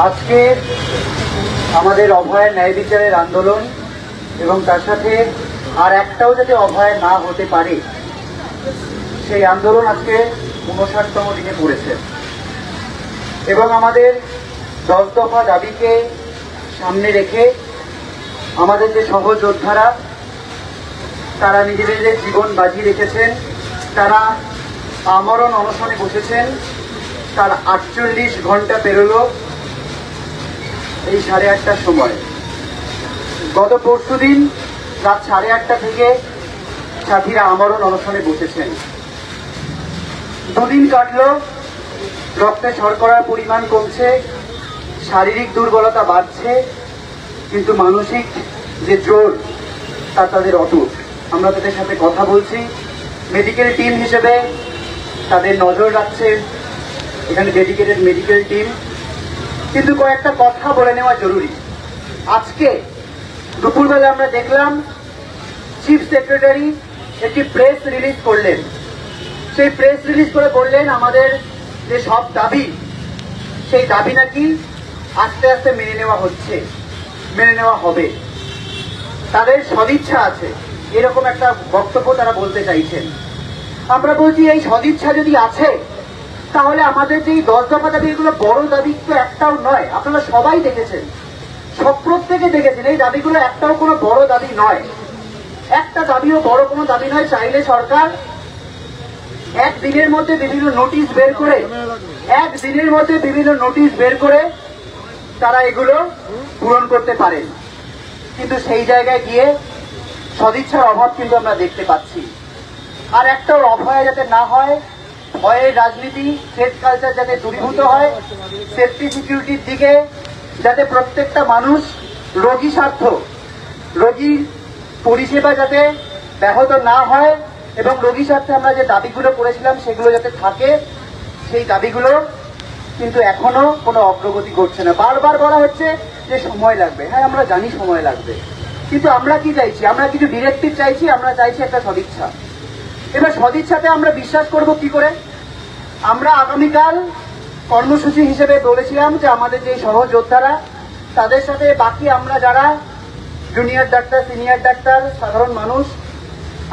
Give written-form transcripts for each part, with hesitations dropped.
আজকে আমাদের অভয়ের ন্যায় বিচারের আন্দোলন এবং তার সাথে আর একটাও যাতে অভয় না হতে পারে সেই আন্দোলন আজকে ৫৯তম দিনে পড়েছে এবং আমাদের ১০ দফা দাবিকে সামনে রেখে আমাদের যে সহযোদ্ধারা তারা নিজেদের জীবন বাজি রেখেছেন, তারা আমরণ অনশনে বসেছেন। তার ৪৮ ঘন্টা পেরোলো এই ৮:৩০টার সময়। গত পরশুদিন রাত ৮:৩০টা থেকে সাথীরা আমরণ অনশনে বসেছেন। দুদিন কাটলো, রক্তে শর্করার পরিমাণ কমছে, শারীরিক দুর্বলতা বাড়ছে, কিন্তু মানসিক যে জোর তা তাদের অটুট। আমরা তাদের সাথে কথা বলছি, মেডিকেল টিম হিসেবে তাদের নজর রাখছে এখানে ডেডিকেটেড মেডিকেল টিম। কিন্তু কয়েকটা কথা বলে নেওয়া জরুরি। আজকে দুপুরবেলা আমরা দেখলাম চিফ সেক্রেটারি একটি প্রেস রিলিজ করলেন। সেই প্রেস রিলিজ করে বললেন আমাদের যে সব দাবি, সেই দাবি নাকি আস্তে আস্তে মেনে নেওয়া হচ্ছে, মেনে নেওয়া হবে, তাদের সদিচ্ছা আছে, এরকম একটা বক্তব্য তারা বলতে চাইছেন। আমরা বলছি এই সদিচ্ছা যদি আছে তাহলে আমাদের যে ১০ দফা দাবি, এগুলো বড় দাবি তো একটাও নয়। আপনারা সবাই দেখেছেন, সব প্রত্যেকে দেখেছেন, এই দাবিগুলো একটাও কোনো বড় দাবি নয়। একটা দাবিও বড় কোনো দাবি নয়। চাইলে সরকার একদিনের মধ্যে বিভিন্ন নোটিশ বের করে তারা এগুলো পূরণ করতে পারেন, কিন্তু সেই জায়গায় গিয়ে সদিচ্ছার অভাব কিন্তু আমরা দেখতে পাচ্ছি। আর একটাও অভয় যাতে না হয়, ভয়ের রাজনীতি, থ্রেট কালচার যাতে দূরীভূত হয়, সেফটি সিকিউরিটির দিকে যাতে প্রত্যেকটা মানুষ রোগী স্বার্থ, রোগীর পরিষেবা যাতে ব্যাহত না হয় এবং রোগী স্বার্থে আমরা যে দাবিগুলো করেছিলাম সেগুলো যাতে থাকে, সেই দাবিগুলো কিন্তু এখনো কোনো অগ্রগতি ঘটছে না। বারবার বলা হচ্ছে যে সময় লাগবে। হ্যাঁ, আমরা জানি সময় লাগবে, কিন্তু আমরা কি চাইছি? আমরা কিছু ডিরেক্টিভ চাইছি, আমরা চাইছি একটা সদিচ্ছা। এবার সদিচ্ছাতে আমরা বিশ্বাস করব কি করে? আমরা আগামীকাল কর্মসূচি হিসেবে বলেছিলাম যে আমাদের যে সহযোদ্ধারা, তাদের সাথে বাকি আমরা যারা জুনিয়র ডাক্তার, সিনিয়র ডাক্তার, সাধারণ মানুষ,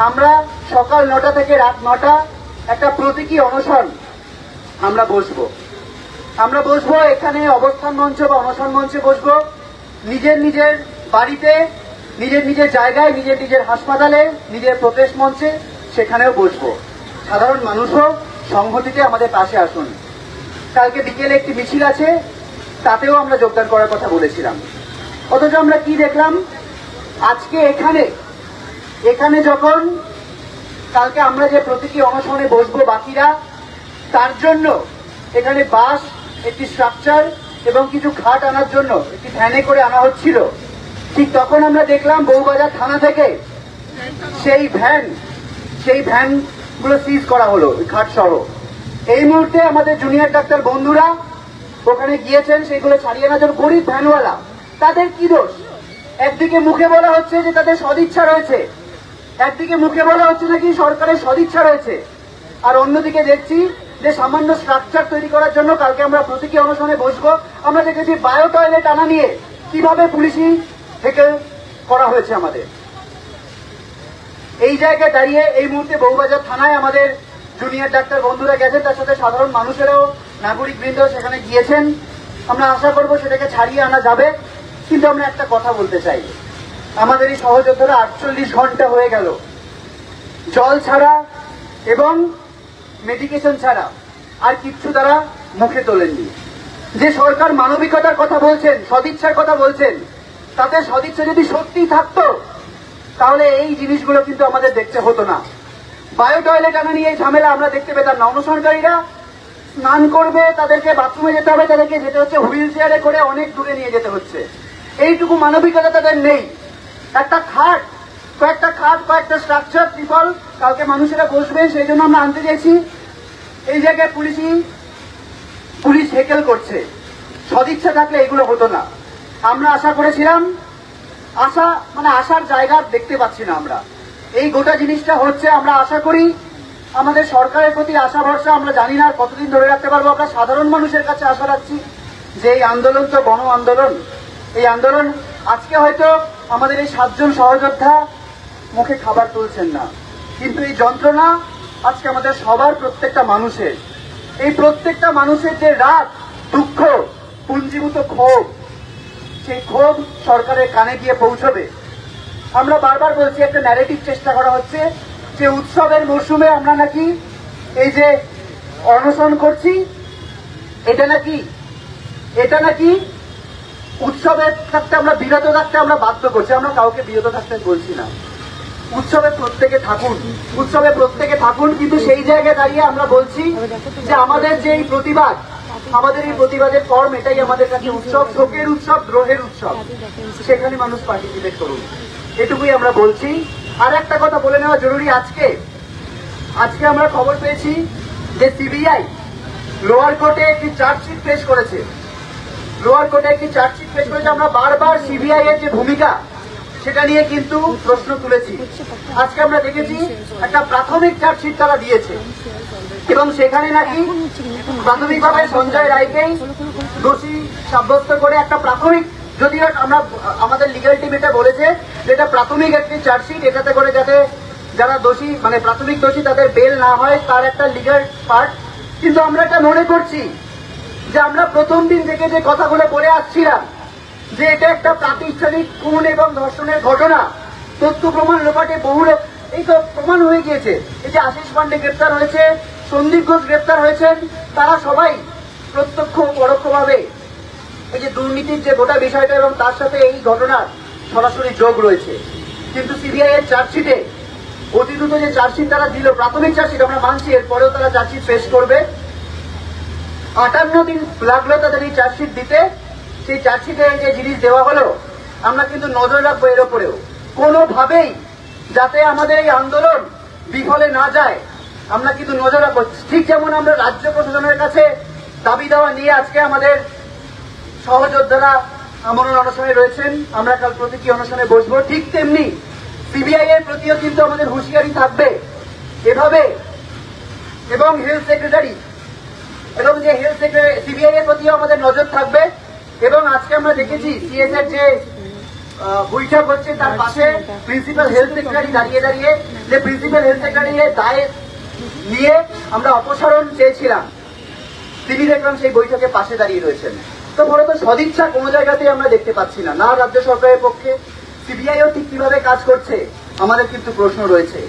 আমরা সকাল ৯টা থেকে রাত ৯টা একটা প্রতীকী অনশন আমরা বসবো। এখানে অবস্থান মঞ্চ বা অনশন মঞ্চে বসবো, নিজের নিজের বাড়িতে, নিজের নিজের জায়গায়, নিজের নিজের হাসপাতালে, নিজের প্রোটেস্ট মঞ্চে, সেখানেও বসবো। সাধারণ মানুষও সংহতিতে আমাদের পাশে আসুন। কালকে বিকেলে একটি মিছিল আছে, তাতেও আমরা যোগদান করার কথা বলেছিলাম। অথচ আমরা কি দেখলাম আজকে এখানে যখন কালকে আমরা যে প্রতীকী অনশনে বসবো বাকিরা, তার জন্য এখানে বাস, একটি স্ট্রাকচার এবং কিছু খাট আনার জন্য একটি ভ্যানে করে আনা হচ্ছিল। ঠিক তখন আমরা দেখলাম বউবাজার থানা থেকে সেই ভ্যানগুলো সিজ করা হলো, খাট সহ। এই মুহূর্তে আমাদের জুনিয়র ডাক্তার বন্ধুরা ওখানে গিয়েছেন সেইগুলো ছাড়িয়ে আনার জন্য। গরিব ভ্যানওয়ালা, তাদের কি দোষ? একদিকে মুখে বলা হচ্ছে যে তাদের সদিচ্ছা রয়েছে, একদিকে মুখে বলা হচ্ছে নাকি সরকারের সদিচ্ছা রয়েছে, আর অন্যদিকে দেখছি যে সামান্য স্ট্রাকচার তৈরি করার জন্য কালকে আমরা প্রতীকী অনশনে বসবো। আমরা দেখেছি বায়ো টয়লেট আনা নিয়ে কিভাবে পুলিশি হেকেল করা হয়েছে আমাদের। এই জায়গায় দাঁড়িয়ে এই মুহূর্তে বউবাজার থানায় আমাদের জুনিয়র ডাক্তার বন্ধুরা গেছেন, তার সাথে সাধারণ মানুষেরাও, নাগরিক বৃন্দ সেখানে গিয়েছেন। আমরা আশা করবো সেটাকে ছাড়িয়ে আনা যাবে। কিন্তু আমরা একটা কথা বলতে চাই, আমাদের এই সহযোদ্ধারা ৪৮ ঘন্টা হয়ে গেল জল ছাড়া এবং মেডিকেশন ছাড়া আর কিচ্ছু তারা মুখে তোলেননি। যে সরকার মানবিকতার কথা বলছেন, সদিচ্ছার কথা বলছেন, তাদের সদিচ্ছা যদি সত্যি থাকতো তাহলে এই জিনিসগুলো কিন্তু আমাদের দেখতে হতো না। বায়ো টয়লেট আনা নিয়ে এই ঝামেলা আমরা দেখতে পেতাম না। অনশনকারীরা স্নান করবে, তাদেরকে বাথরুমে যেতে হবে, তাদেরকে যেতে হচ্ছে হুইল চেয়ারে করে, অনেক দূরে নিয়ে যেতে হচ্ছে। এইটুকু মানবিকতা তাদের নেই। কয়েকটা খাট, স্ট্রাকচার, ত্রিপল কালকে মানুষেরা বসবেন, সেই জন্য আমরা আনতে চাইছি। এই জায়গায় পুলিশ হেকেল করছে। সদিচ্ছা থাকলে এগুলো হতো না। আমরা আশা করেছিলাম, আশার জায়গা দেখতে পাচ্ছি না আমরা। এই গোটা জিনিসটা হচ্ছে, আমরা আশা করি আমাদের সরকারের প্রতি আশা ভরসা আমরা জানি না কতদিন ধরে রাখতে পারবো। আমরা সাধারণ মানুষের কাছে আশা রাখছি যে এই আন্দোলন তো গণ আন্দোলন, এই আন্দোলন আজকে হয়তো আমাদের এই 7 জন সহযোদ্ধা মুখে খাবার তুলছেন না, কিন্তু এই যন্ত্রণা আজকে আমাদের সবার, প্রত্যেকটা মানুষের। এই প্রত্যেকটা মানুষের যে রাগ, দুঃখ, পুঞ্জীভূত ক্ষোভ, সেই ক্ষোভ সরকারের কানে গিয়ে পৌঁছবে। আমরা বারবার বলছি, একটা ন্যারেটিভ চেষ্টা করা হচ্ছে যে উৎসবের মরশুমে আমরা নাকি এই যে অনশন করছি, এটা নাকি উৎসবের থাকতে আমরা বিরত থাকতে আমরা বাধ্য করছি। আমরা কাউকে বিরত থাকতে বলছি না, উৎসবে প্রত্যেকে থাকুন, কিন্তু সেই জায়গায় দাঁড়িয়ে আমরা বলছি যে আমাদের যে এই প্রতিবাদ, আমাদের এই প্রতিবাদের ফর্ম, এটাই আমাদের কাছে উৎসব, শোকের উৎসব, দ্রোহের উৎসব। সেখানে মানুষ পার্টিসিপেট করুন, এটুকুই আমরা বলছি। আর একটা কথা বলে নেওয়া জরুরি, আজকে আমরা খবর পেয়েছি যে সিবিআই লোয়ার কোর্টে একটি চার্জশিট পেশ করেছে। আমরা বারবার সিবিআই এর যে ভূমিকা, সেটা নিয়ে কিন্তু প্রশ্ন তুলেছি। আজকে আমরা দেখেছি একটা প্রাথমিক চার্জশিট তারা দিয়েছে, এবং সেখানে নাকি প্রাথমিকভাবে সঞ্জয় রায়কেই দোষী সাব্যস্ত করে একটা প্রাথমিক, যদিও আমরা আমাদের লিগ্যাল টিম এটা বলেছে যে এটা প্রাথমিক একটি চার্জশিট, এটাতে করে যাতে যারা দোষী, মানে প্রাথমিক দোষী, তাদের বেল না হয়, তার একটা লিগ্যাল পার্ট। কিন্তু আমরা এটা মনে করছি যে আমরা প্রথম দিন থেকে যে কথাগুলো বলে আসছিলাম যে এটা একটা প্রাতিষ্ঠানিক খুন এবং ধর্ষণের ঘটনা, তথ্য প্রমাণ লোপাটে বহু লোক, এই তো প্রমাণ হয়ে গিয়েছে। এই যে আশিস পান্ডে গ্রেপ্তার হয়েছে, সন্দীপ ঘোষ গ্রেপ্তার হয়েছেন, তারা সবাই প্রত্যক্ষ পরোক্ষভাবে এই যে দুর্নীতির যে গোটা বিষয়টা এবং তার সাথে এই ঘটনার সরাসরি যোগ রয়েছে। কিন্তু সিবিআই এর চার্জশিটে, অতি দ্রুত যে চার্জশিট তারা দিল, প্রাথমিক চার্জশিট আমরা মানছি, এরপরেও তারা চার্জশিট পেশ করবে। 58 দিন লাগলো তাদের এই চার্জশিট দিতে। সেই চার্জশিটে যে জিনিস দেওয়া হলো, আমরা কিন্তু নজর রাখবো এর ওপরেও, কোনোভাবেই যাতে আমাদের এই আন্দোলন বিফলে না যায়, আমরা কিন্তু নজর রাখবো। ঠিক যেমন আমরা রাজ্য প্রশাসনের কাছে দাবি দেওয়া নিয়ে আজকে আমাদের সহযোদ্ধারা আমরণ অনশনে রয়েছেন, আমরা কাল প্রতীকী অনশনে বসবো, ঠিক তেমনি সিবিআই এর প্রতিও কিন্তু আমাদের হুঁশিয়ারি থাকবে এভাবে। এবং হেলথ সেক্রেটারি এবং যে হেলথ সেক্রেটারি, সিবিআই এর প্রতিও আমাদের নজর থাকবে। এবং আজকে আমরা দেখেছি সিএস এর যে বৈঠক হচ্ছে, তার পাশে প্রিন্সিপাল হেলথ সেক্রেটারি দাঁড়িয়ে যে প্রিন্সিপাল হেলথ সেক্রেটারির দায় নিয়ে আমরা অপসারণ চেয়েছিলাম, তিনি দেখলাম সেই বৈঠকে পাশে দাঁড়িয়ে রয়েছেন। তো মূলত সদিচ্ছা কোনো জায়গাতেই আমরা দেখতে পাচ্ছি না, না রাজ্য সরকারের পক্ষে। সিবিআইও ঠিক কিভাবে কাজ করছে আমাদের কিন্তু প্রশ্ন রয়েছে।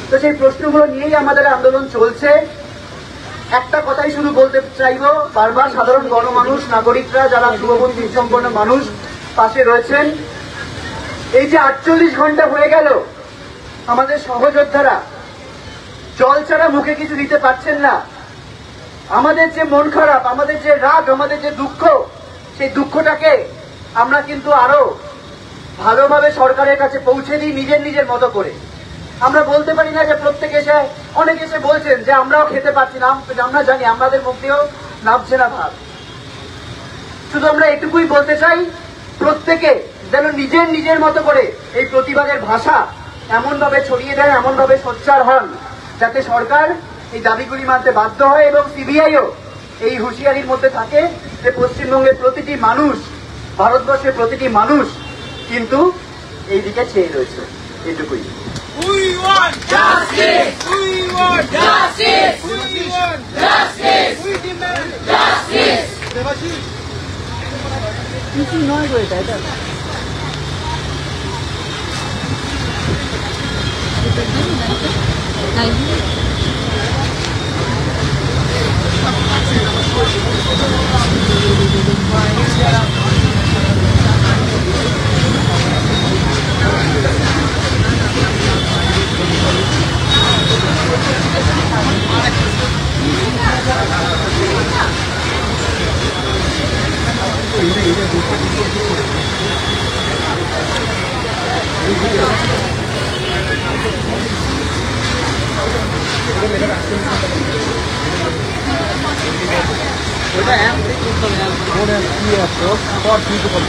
তো সেই প্রশ্নগুলো নিয়েই আমাদের আন্দোলন চলছে। একটা কথাই শুধু বলতে চাইব, বারবার সাধারণ গণমানুষ, নাগরিকরা, যারা শুভবুদ্ধি সম্পন্ন মানুষ পাশে রয়েছেন, এই যে 48 ঘন্টা হয়ে গেল, আমাদের সহযোদ্ধারা জল ছাড়া মুখে কিছু দিতে পারছেন না। আমাদের যে মন খারাপ, আমাদের যে রাগ, আমাদের যে দুঃখ, সেই দুঃখটাকে আমরা কিন্তু আরো ভালোভাবে সরকারের কাছে পৌঁছে দিই নিজের মতো করে। আমরা বলতে পারি না যে প্রত্যেকে এসে, অনেকে এসে বলছেন যে আমরাও খেতে পারছি না, আমরা জানি আমাদের মধ্যেও নামছে না ভাব। শুধু আমরা এটুকুই বলতে চাই, প্রত্যেকে যেন নিজের মতো করে এই প্রতিবাদের ভাষা এমন ভাবে ছড়িয়ে দেয়, এমন ভাবে সোচ্চার হন, যাতে সরকার এই দাবিগুলি মানতে বাধ্য হয় এবং সিবিআইও এই হুঁশিয়ারির মধ্যে থাকে যে পশ্চিমবঙ্গের প্রতিটি মানুষ, ভারতবর্ষের প্রতিটি মানুষ কিন্তু এই দিকে চেয়ে রয়েছে। এটুকুই। We want justice! We want justice! We want justice! We demand justice! কিছু নয় গো, এটা ওটা অ্যাপ করতে হবে,